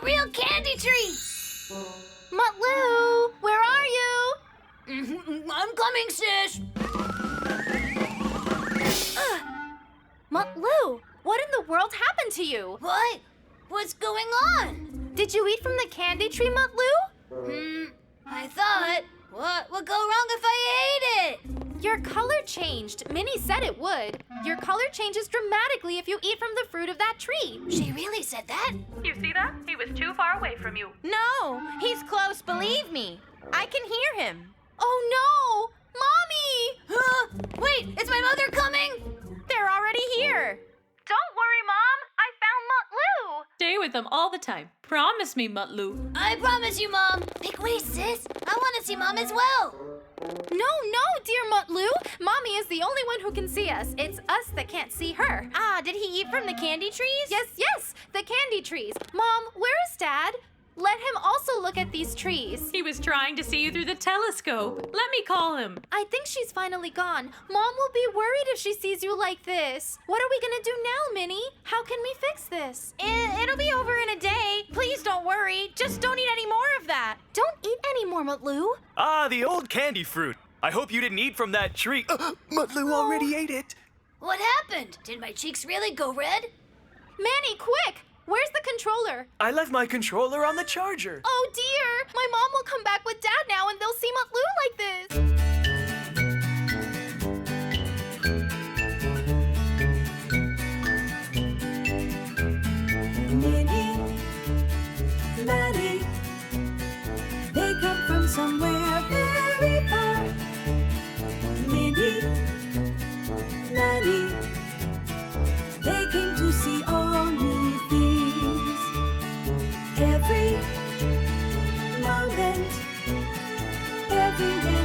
real candy tree! Mutlu, where are you? I'm coming, sis! Mutlu, what in the world happened to you? What? What's going on? Did you eat from the candy tree, Mutlu? I thought, what would go wrong if I ate it? Your color changed. Minnie said it would. Your color changes dramatically if you eat from the fruit of that tree. She really said that? You see that? He was too far away from you. No, he's close, believe me. I can hear him. Oh no! Mommy! Wait, is my mother coming? They're already here. Don't worry, Mom. I found Mutlu. Stay with them all the time. Promise me, Mutlu. I promise you, Mom. Make way, sis. I want to see Mom as well. No, dear Mutlu. Mommy is the only one who can see us. It's us that can't see her. Ah, did he eat from the candy trees? Yes, the candy trees. Mom, where is Dad? Let him also look at these trees. He was trying to see you through the telescope. Let me call him. I think she's finally gone. Mom will be worried if she sees you like this. What are we gonna do now, Minnie? How can we fix this? It'll be over in a day. Please don't worry. Just don't eat any more of that. Don't eat any more, Mutlu. Ah, the old candy fruit. I hope you didn't eat from that tree. Mutlu already ate it. What happened? Did my cheeks really go red? Manny, quick! Where's the controller? I left my controller on the charger. Oh dear! My mom will come back with Dad now and they'll see Mutlu like this. Minnie, Maddie, they come from somewhere very far. Minnie, Maddie, they came to see all new things. Every moment, everywhere.